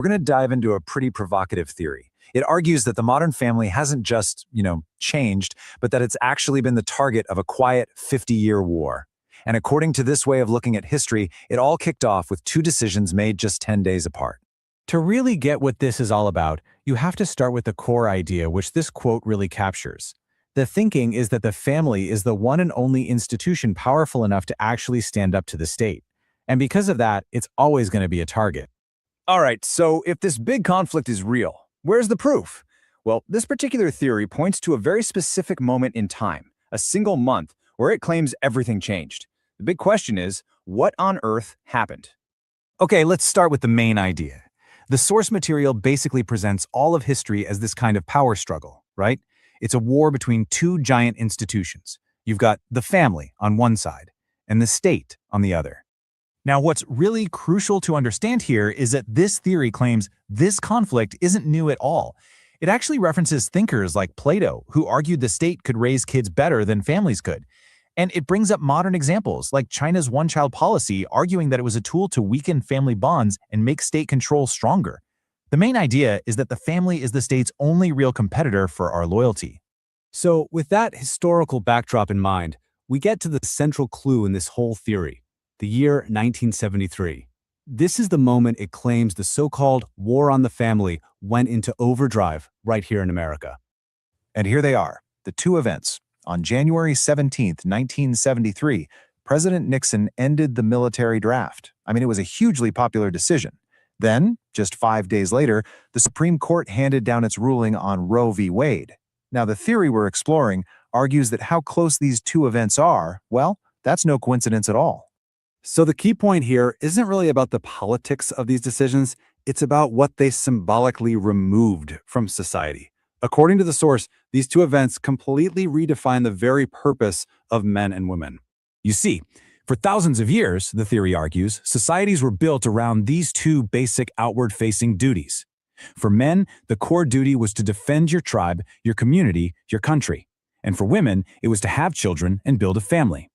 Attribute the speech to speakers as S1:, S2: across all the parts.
S1: We're going to dive into a pretty provocative theory. It argues that the modern family hasn't just, changed, but that it's actually been the target of a quiet 50-year war. And according to this way of looking at history, it all kicked off with two decisions made just 10 days apart.
S2: To really get what this is all about, you have to start with the core idea which this quote really captures. The thinking is that the family is the one and only institution powerful enough to actually stand up to the state. And because of that, it's always going to be a target.
S3: All right, so if this big conflict is real, where's the proof? Well, this particular theory points to a very specific moment in time, a single month, where it claims everything changed. The big question is, what on earth happened?
S1: Okay, let's start with the main idea. The source material basically presents all of history as this kind of power struggle, right? It's a war between two giant institutions. You've got the family on one side and the state on the other. Now, what's really crucial to understand here is that this theory claims this conflict isn't new at all. It actually references thinkers like Plato, who argued the state could raise kids better than families could. And it brings up modern examples like China's one-child policy, arguing that it was a tool to weaken family bonds and make state control stronger. The main idea is that the family is the state's only real competitor for our loyalty.
S2: So, with that historical backdrop in mind, we get to the central clue in this whole theory. The year 1973. This is the moment it claims the so-called war on the family went into overdrive right here in America.
S1: And here they are, the two events. On January 17, 1973, President Nixon ended the military draft. It was a hugely popular decision. Then, just 5 days later, the Supreme Court handed down its ruling on Roe v. Wade. Now, the theory we're exploring argues that how close these two events are, well, that's no coincidence at all.
S2: So the key point here isn't really about the politics of these decisions, it's about what they symbolically removed from society. According to the source, these two events completely redefine the very purpose of men and women.
S1: You see, for thousands of years, the theory argues, societies were built around these two basic outward-facing duties. For men, the core duty was to defend your tribe, your community, your country. And for women, it was to have children and build a family.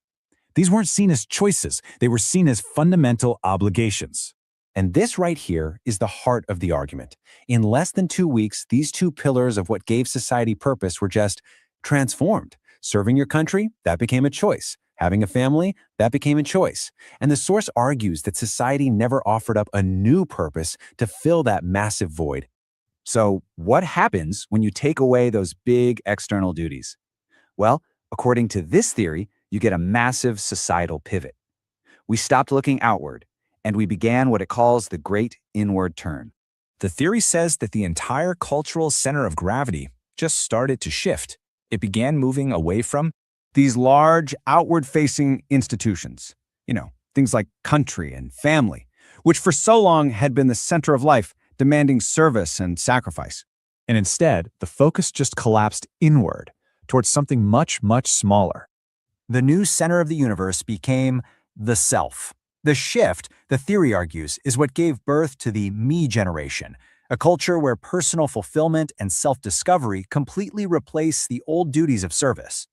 S1: These weren't seen as choices, they were seen as fundamental obligations. And this right here is the heart of the argument. In less than 2 weeks, these two pillars of what gave society purpose were just transformed. Serving your country, that became a choice. Having a family, that became a choice. And the source argues that society never offered up a new purpose to fill that massive void. So what happens when you take away those big external duties? Well, according to this theory, you get a massive societal pivot. We stopped looking outward, and we began what it calls the great inward turn. The theory says that the entire cultural center of gravity just started to shift. It began moving away from these large, outward-facing institutions. Things like country and family, which for so long had been the center of life, demanding service and sacrifice. And instead, the focus just collapsed inward, towards something much, much smaller. The new center of the universe became the self. The shift, the theory argues, is what gave birth to the me generation, a culture where personal fulfillment and self-discovery completely replace the old duties of service.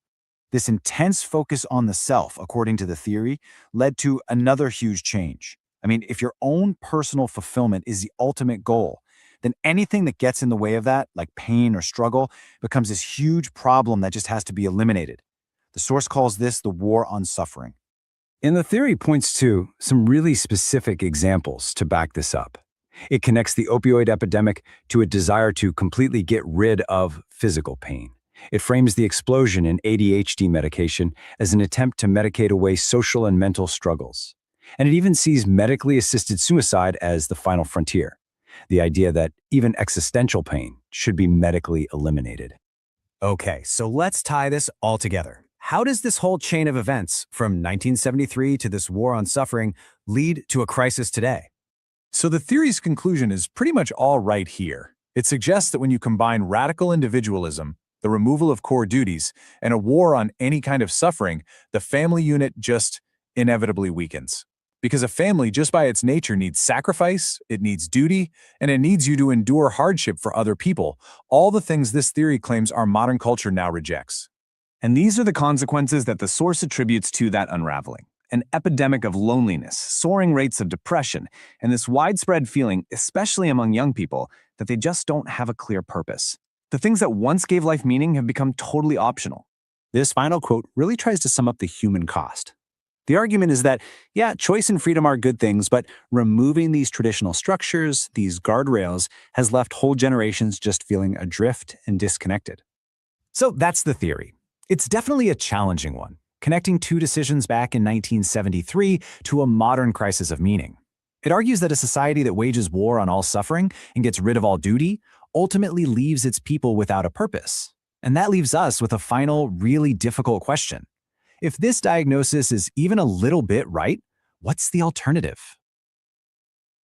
S1: This intense focus on the self, according to the theory, led to another huge change. If your own personal fulfillment is the ultimate goal, then anything that gets in the way of that, like pain or struggle, becomes this huge problem that just has to be eliminated. The source calls this the war on suffering. And the theory points to some really specific examples to back this up. It connects the opioid epidemic to a desire to completely get rid of physical pain. It frames the explosion in ADHD medication as an attempt to medicate away social and mental struggles. And it even sees medically assisted suicide as the final frontier, the idea that even existential pain should be medically eliminated. Okay, so let's tie this all together. How does this whole chain of events, from 1973 to this war on suffering, lead to a crisis today? So the theory's conclusion is pretty much all right here. It suggests that when you combine radical individualism, the removal of core duties, and a war on any kind of suffering, the family unit just inevitably weakens. Because a family, just by its nature, needs sacrifice, it needs duty, and it needs you to endure hardship for other people, all the things this theory claims our modern culture now rejects. And these are the consequences that the source attributes to that unraveling.
S3: an epidemic of loneliness, soaring rates of depression, and this widespread feeling, especially among young people, that they just don't have a clear purpose. The things that once gave life meaning have become totally optional.
S1: This final quote really tries to sum up the human cost. The argument is that, yeah, choice and freedom are good things, but removing these traditional structures, these guardrails, has left whole generations just feeling adrift and disconnected. So that's the theory. It's definitely a challenging one, connecting two decisions back in 1973 to a modern crisis of meaning. It argues that a society that wages war on all suffering and gets rid of all duty ultimately leaves its people without a purpose. And that leaves us with a final, really difficult question. If this diagnosis is even a little bit right, what's the alternative?